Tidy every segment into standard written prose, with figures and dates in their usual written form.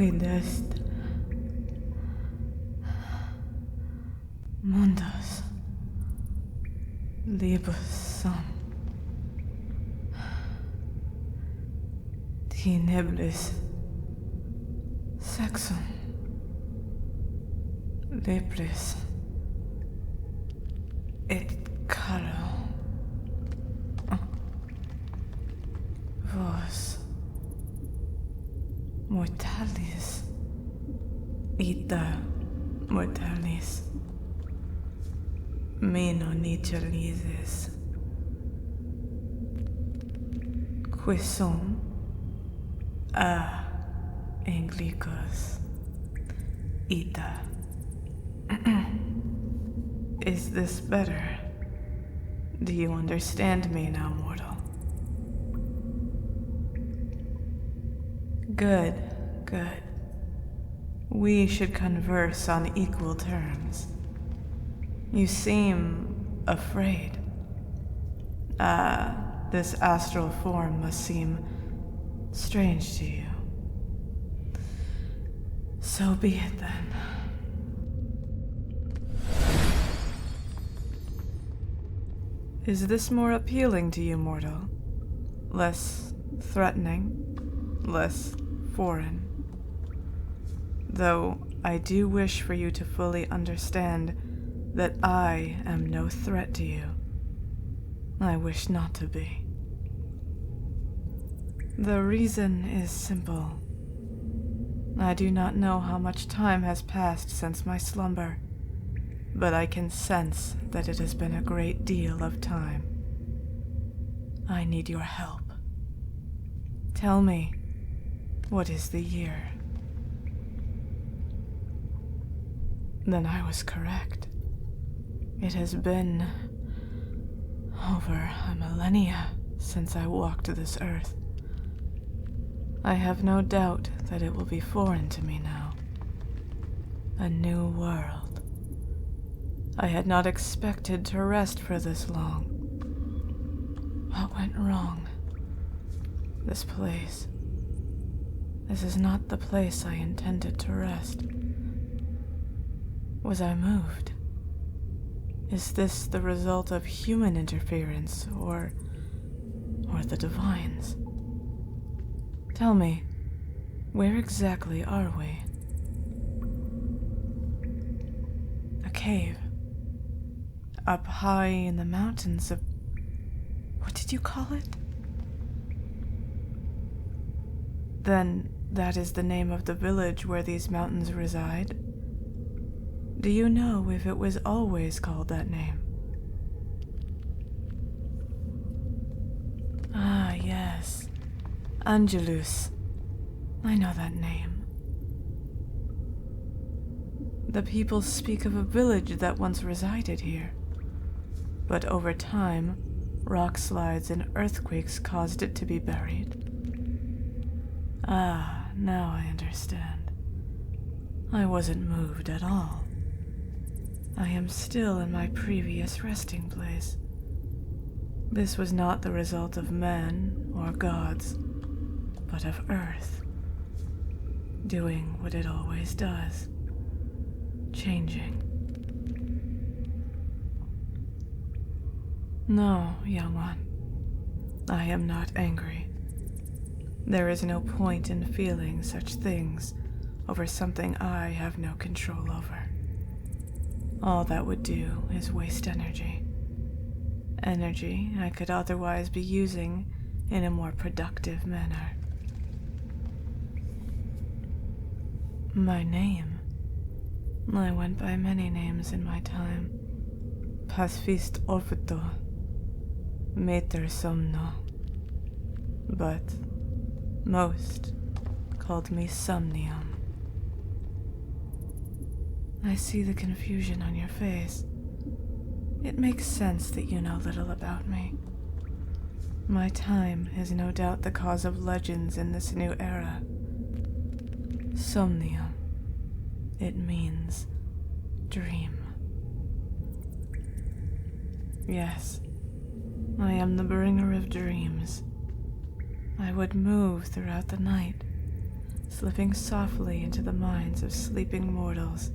quid est mundus libus sum tenebris sexum lepris et caro vos mortalis ita mortalis me non naturalizes qui sum a anglicos ita. Is this better? Do you understand me now, mortal? Good, good. We should converse on equal terms. You seem afraid. This astral form must seem strange to you. So be it then. Is this more appealing to you, mortal? Less threatening? Less foreign? Though I do wish for you to fully understand that I am no threat to you. I wish not to be. The reason is simple. I do not know how much time has passed since my slumber, but I can sense that it has been a great deal of time. I need your help. Tell me, what is the year? Then I was correct. It has been over a millennia since I walked this earth. I have no doubt that it will be foreign to me now. A new world. I had not expected to rest for this long. What went wrong? This place. This is not the place I intended to rest. Was I moved? Is this the result of human interference, or the divines? Tell me, where exactly are we? A cave. Up high in the mountains of... what did you call it? Then that is the name of the village where these mountains reside. Do you know if it was always called that name? Ah, yes. Angelus. I know that name. The people speak of a village that once resided here. But over time, rock slides and earthquakes caused it to be buried. Ah, now I understand. I wasn't moved at all. I am still in my previous resting place. This was not the result of men or gods, but of Earth, doing what it always does, changing. No, young one, I am not angry. There is no point in feeling such things over something I have no control over. All that would do is waste energy. Energy I could otherwise be using in a more productive manner. My name. I went by many names in my time. Pacifist Orfito, Mater Somno. But most called me Somnium. I see the confusion on your face. It makes sense that you know little about me. My time is no doubt the cause of legends in this new era. Somnium. It means dream. Yes, I am the bringer of dreams. I would move throughout the night, slipping softly into the minds of sleeping mortals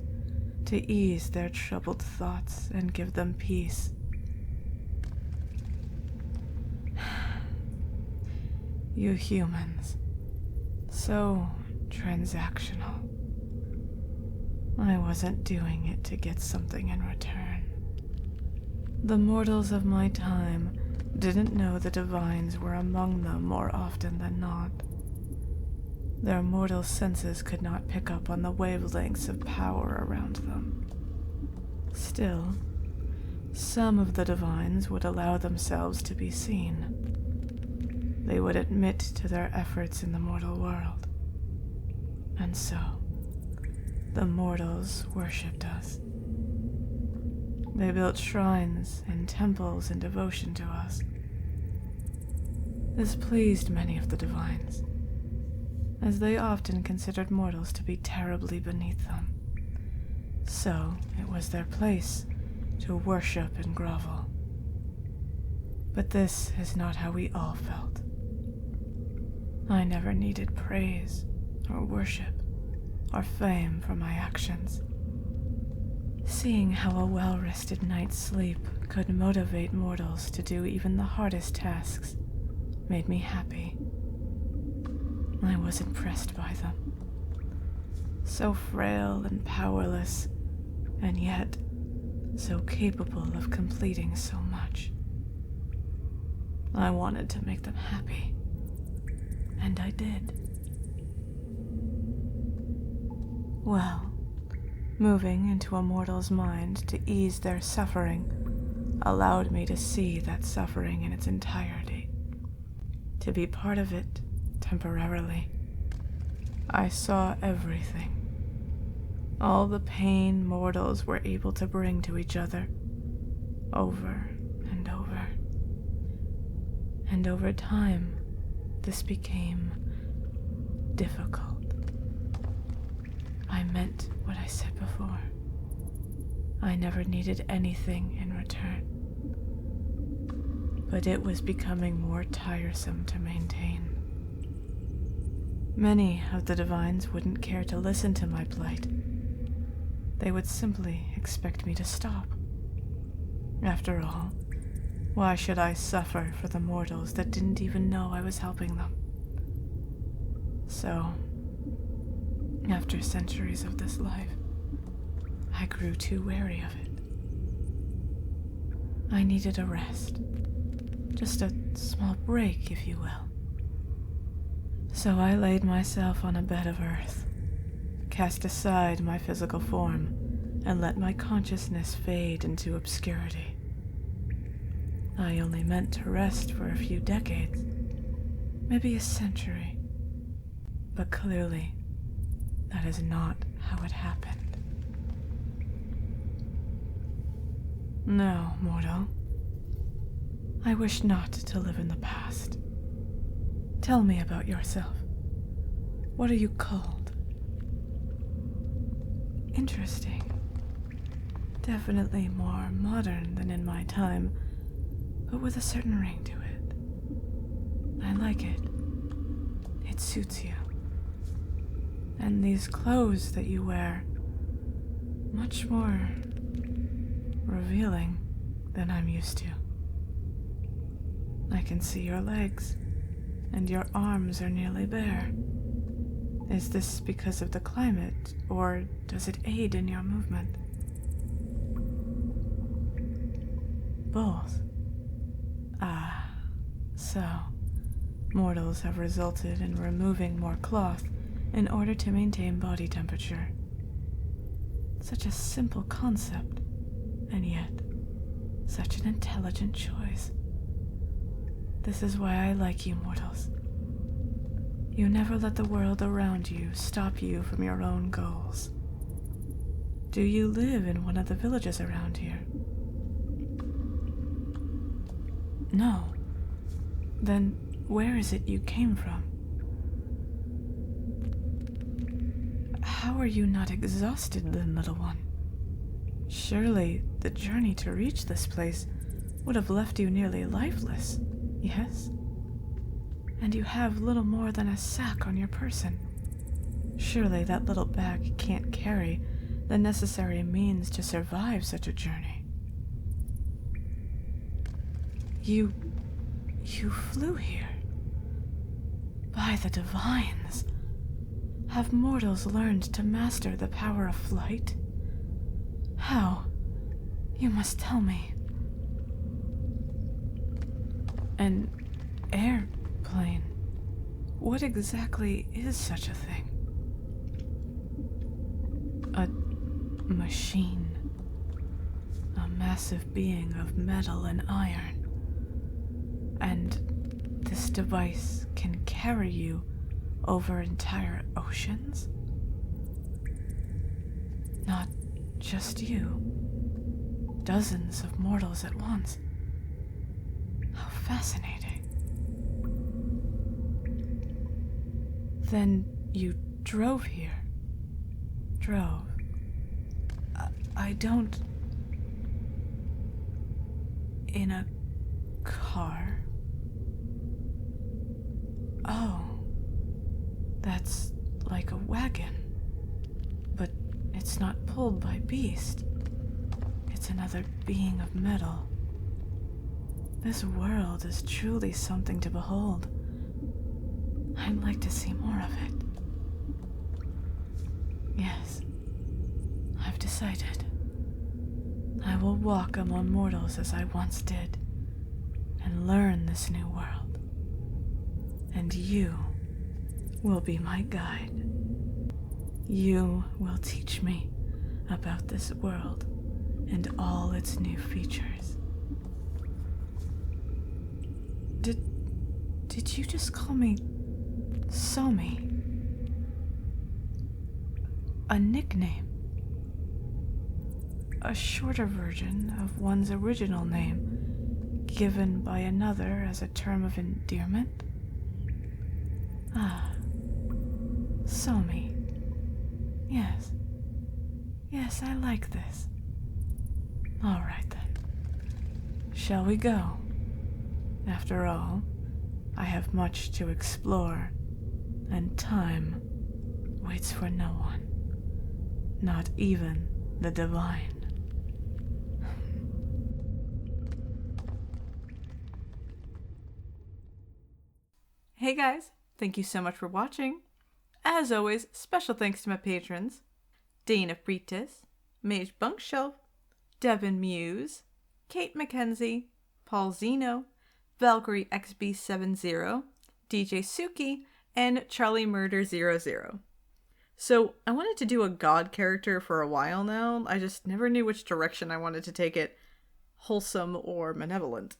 to ease their troubled thoughts and give them peace. You humans, so transactional. I wasn't doing it to get something in return. The mortals of my time didn't know the divines were among them more often than not. Their mortal senses could not pick up on the wavelengths of power around them. Still, some of the divines would allow themselves to be seen. They would admit to their efforts in the mortal world. And so, the mortals worshipped us. They built shrines and temples in devotion to us. This pleased many of the divines, as they often considered mortals to be terribly beneath them. So it was their place to worship and grovel. But this is not how we all felt. I never needed praise or worship or fame for my actions. Seeing how a well-rested night's sleep could motivate mortals to do even the hardest tasks made me happy. I was impressed by them. So frail and powerless, and yet so capable of completing so much. I wanted to make them happy, and I did. Well, moving into a mortal's mind to ease their suffering allowed me to see that suffering in its entirety, to be part of it temporarily. I saw everything, all the pain mortals were able to bring to each other, over and over. And over time, this became difficult. I meant what I said before. I never needed anything in return. But it was becoming more tiresome to maintain. Many of the divines wouldn't care to listen to my plight. They would simply expect me to stop. After all, why should I suffer for the mortals that didn't even know I was helping them? So, after centuries of this life, I grew too wary of it. I needed a rest. Just a small break, if you will. So I laid myself on a bed of earth, cast aside my physical form, and let my consciousness fade into obscurity. I only meant to rest for a few decades, maybe a century. But clearly, that is not how it happened. No, mortal. I wish not to live in the past. Tell me about yourself. What are you called? Interesting. Definitely more modern than in my time, but with a certain ring to it. I like it. It suits you. And these clothes that you wear, much more revealing than I'm used to. I can see your legs, and your arms are nearly bare. Is this because of the climate, or does it aid in your movement? Both. Ah, so mortals have resulted in removing more cloth in order to maintain body temperature. Such a simple concept, and yet such an intelligent choice. This is why I like you mortals. You never let the world around you stop you from your own goals. Do you live in one of the villages around here? No. Then where is it you came from? How are you not exhausted then, little one? Surely the journey to reach this place would have left you nearly lifeless, yes? And you have little more than a sack on your person. Surely that little bag can't carry the necessary means to survive such a journey. You flew here. By the divines, have mortals learned to master the power of flight? How? You must tell me. An airplane. What exactly is such a thing? A machine. A massive being of metal and iron. And this device can carry you over entire oceans? Not just you. Dozens of mortals at once. How fascinating. Then you drove here. Drove. I don't... In a car? Oh. That's like a wagon. But it's not pulled by beast. It's another being of metal. This world is truly something to behold. I'd like to see more of it. Yes, I've decided. I will walk among mortals as I once did, and learn this new world. And you will be my guide. You will teach me about this world and all its new features. Did you just call me Somi? A nickname? A shorter version of one's original name, given by another as a term of endearment? Ah, Somi. Yes. Yes, I like this. All right then. Shall we go? After all, I have much to explore, and time waits for no one, not even the divine. Hey guys, thank you so much for watching. As always, special thanks to my patrons: Dana Fritas, Mage Bunkshelf, Devin Muse, Kate McKenzie, Paul Zeno, Valkyrie XB70, DJ Suki, and Charlie Murder 00. So I wanted to do a god character for a while now. I just never knew which direction I wanted to take it, wholesome or malevolent.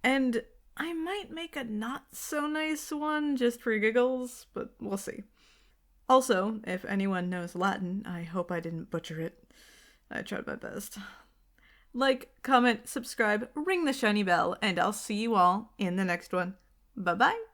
And I might make a not so nice one just for giggles, but we'll see. Also, if anyone knows Latin, I hope I didn't butcher it. I tried my best. Like, comment, subscribe, ring the shiny bell, and I'll see you all in the next one. Bye-bye!